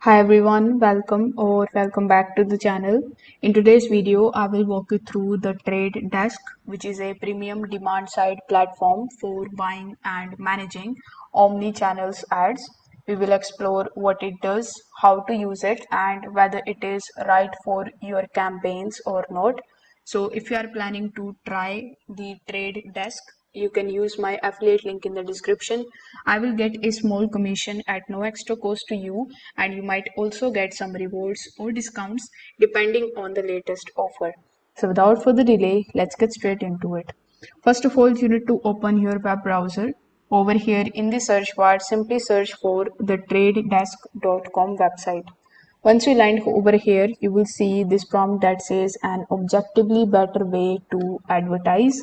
Hi everyone, welcome back to the channel. In today's video, I will walk you through the Trade Desk, which is a premium demand side platform for buying and managing omni-channels ads. We will explore what it does, how to use it, and whether it is right for your campaigns or not. So if you are planning to try the Trade Desk, you can use my affiliate link in the description. I will get a small commission at no extra cost to you, and you might also get some rewards or discounts depending on the latest offer. So without further delay, let's get straight into it. First of all, you need to open your web browser. Over here in the search bar, simply search for the tradedesk.com website. Once you land over here, you will see this prompt that says an objectively better way to advertise.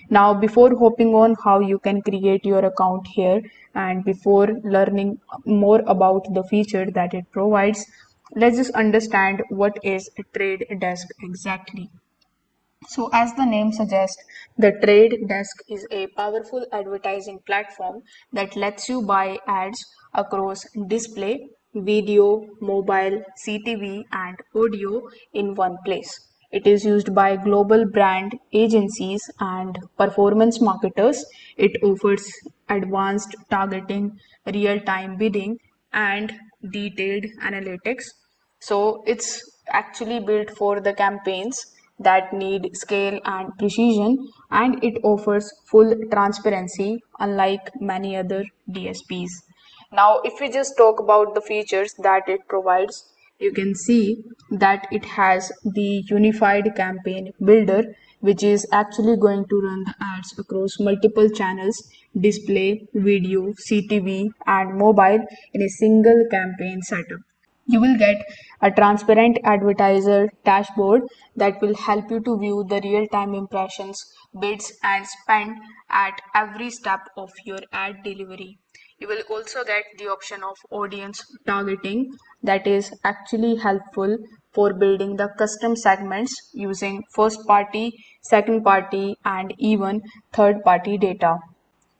Now, before hopping on how you can create your account here and before learning more about the feature that it provides, let's just understand what is a trade desk exactly. So, as the name suggests, the Trade Desk is a powerful advertising platform that lets you buy ads across display, video, mobile, CTV, and audio in one place. It is used by global brand agencies and performance marketers. It offers advanced targeting, real time bidding, and detailed analytics. So it's actually built for the campaigns that need scale and precision, and it offers full transparency unlike many other DSPs. Now, if we just talk about the features that it provides, you can see that it has the unified campaign builder, which is actually going to run the ads across multiple channels: display, video, CTV, and mobile in a single campaign setup. You will get a transparent advertiser dashboard that will help you to view the real-time impressions, bids, and spend at every step of your ad delivery. You will also get the option of audience targeting that is actually helpful for building the custom segments using first party, second party, and even third party data.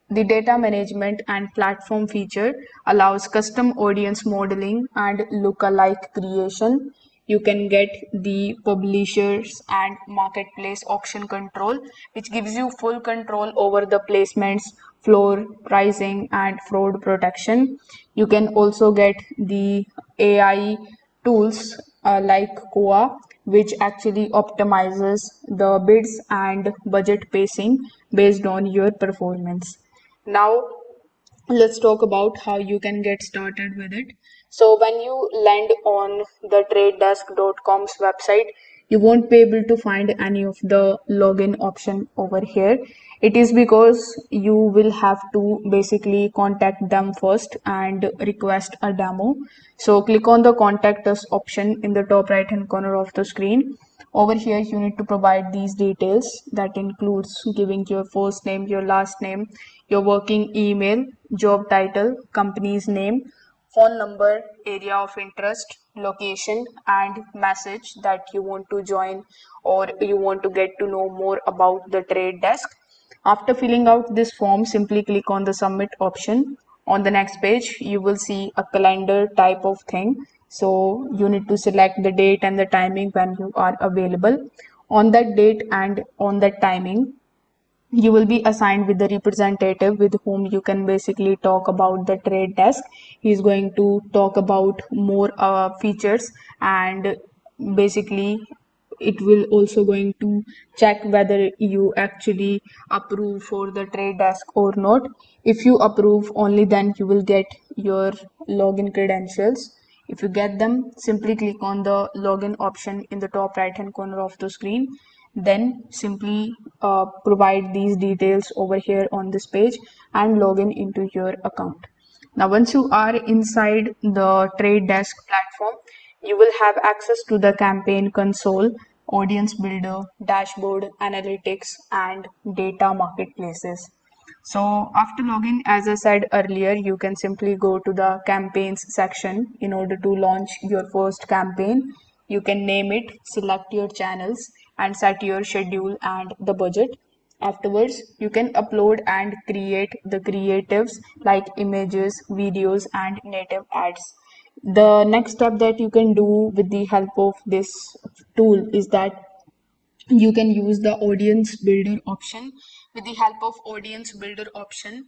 The data management and platform feature allows custom audience modeling and lookalike creation. You can get the publishers and marketplace auction control, which gives you full control over the placements, floor pricing, and fraud protection. You can also get the AI tools like Koa, which actually optimizes the bids and budget pacing based on your performance. Now, let's talk about how you can get started with it. So, when you land on the tradedesk.com's website, you won't be able to find any of the login option over here. It is because you will have to basically contact them first and request a demo. So, click on the contact us option in the top right hand corner of the screen. Over here, you need to provide these details that includes giving your first name, your last name, your working email, job title, company's name, phone number, area of interest, location, and message that you want to join or you want to get to know more about the trade desk. After filling out this form, simply click on the submit option. On the next page, you will see a calendar type of thing. So you need to select the date and the timing when you are available. On that date and on that timing, you will be assigned with the representative with whom you can basically talk about the trade desk. He is going to talk about more features, and basically it will also going to check whether you actually approve for the trade desk or not. If you approve, only then you will get your login credentials. If you get them, simply click on the login option in the top right hand corner of the screen. Then simply provide these details over here on this page and log in into your account. Now, once you are inside the Trade Desk platform, you will have access to the campaign console, audience builder, dashboard, analytics, and data marketplaces. So after login, as I said earlier, you can simply go to the campaigns section in order to launch your first campaign. You can name it, select your channels, and set your schedule and the budget. Afterwards, you can upload and create the creatives like images, videos, and native ads. The next step that you can do with the help of this tool is that you can use the audience builder option. With the help of audience builder option,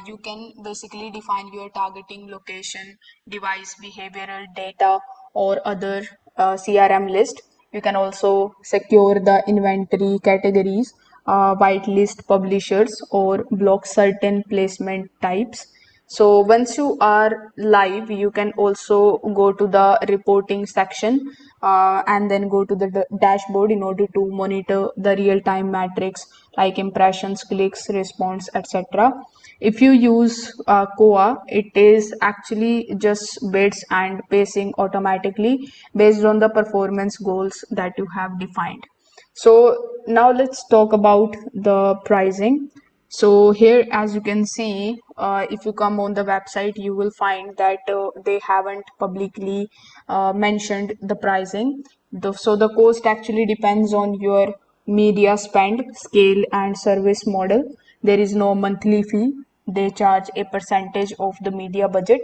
you can basically define your targeting location, device behavioral data, or other CRM list. You can also secure the inventory categories, whitelist publishers, or block certain placement types. So once you are live, you can also go to the reporting section and then go to the dashboard in order to monitor the real-time metrics like impressions, clicks, response, etc. If you use Koa, it is actually just bids and pacing automatically based on the performance goals that you have defined. So now let's talk about the pricing. So here, as you can see, if you come on the website, you will find that they haven't publicly mentioned the pricing. So the cost actually depends on your media spend, scale, and service model. There is no monthly fee. They charge a percentage of the media budget.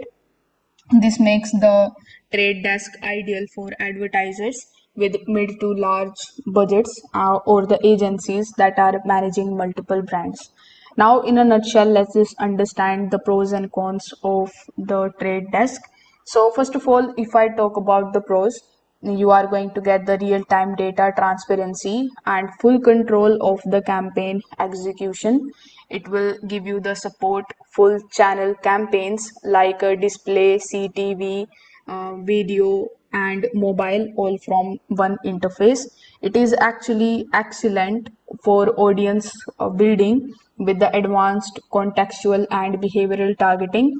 This makes the trade desk ideal for advertisers with mid to large budgets or the agencies that are managing multiple brands. Now, in a nutshell, let's just understand the pros and cons of the trade desk. So, first of all, if I talk about the pros, you are going to get the real time data transparency and full control of the campaign execution. It will give you the support full channel campaigns like display, CTV, video, and mobile, all from one interface. It is actually excellent for audience building with the advanced contextual and behavioral targeting.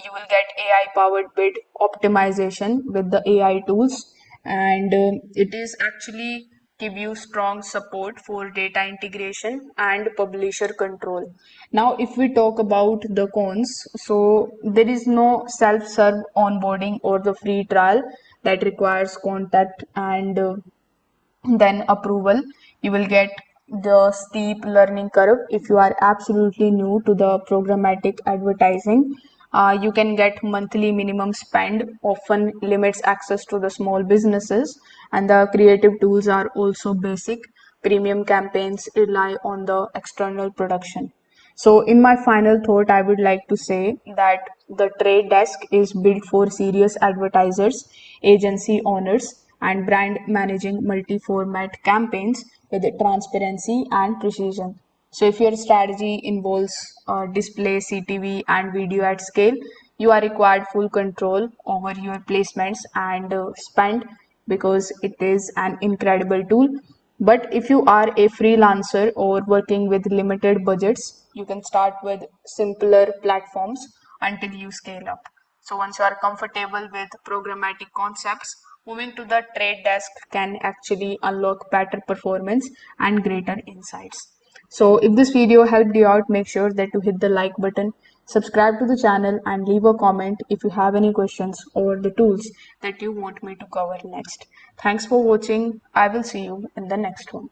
You will get AI powered bid optimization with the AI tools, and it is actually give you strong support for data integration and publisher control. Now, if we talk about the cons, so there is no self-serve onboarding or the free trial that requires contact and then approval. You will get the steep learning curve if you are absolutely new to the programmatic advertising. You can get monthly minimum spend, often limits access to the small businesses, and the creative tools are also basic. Premium campaigns rely on the external production. So, in my final thought, I would like to say that the trade desk is built for serious advertisers, agency owners, and brand managing multi format campaigns with transparency and precision. So, if your strategy involves display, CTV, and video at scale, you are required full control over your placements and spend because it is an incredible tool. But if you are a freelancer or working with limited budgets, you can start with simpler platforms until you scale up. So once you are comfortable with programmatic concepts, moving to the trade desk can actually unlock better performance and greater insights. So if this video helped you out, make sure that you hit the like button, subscribe to the channel, and leave a comment if you have any questions or the tools that you want me to cover next. Thanks for watching. I will see you in the next one.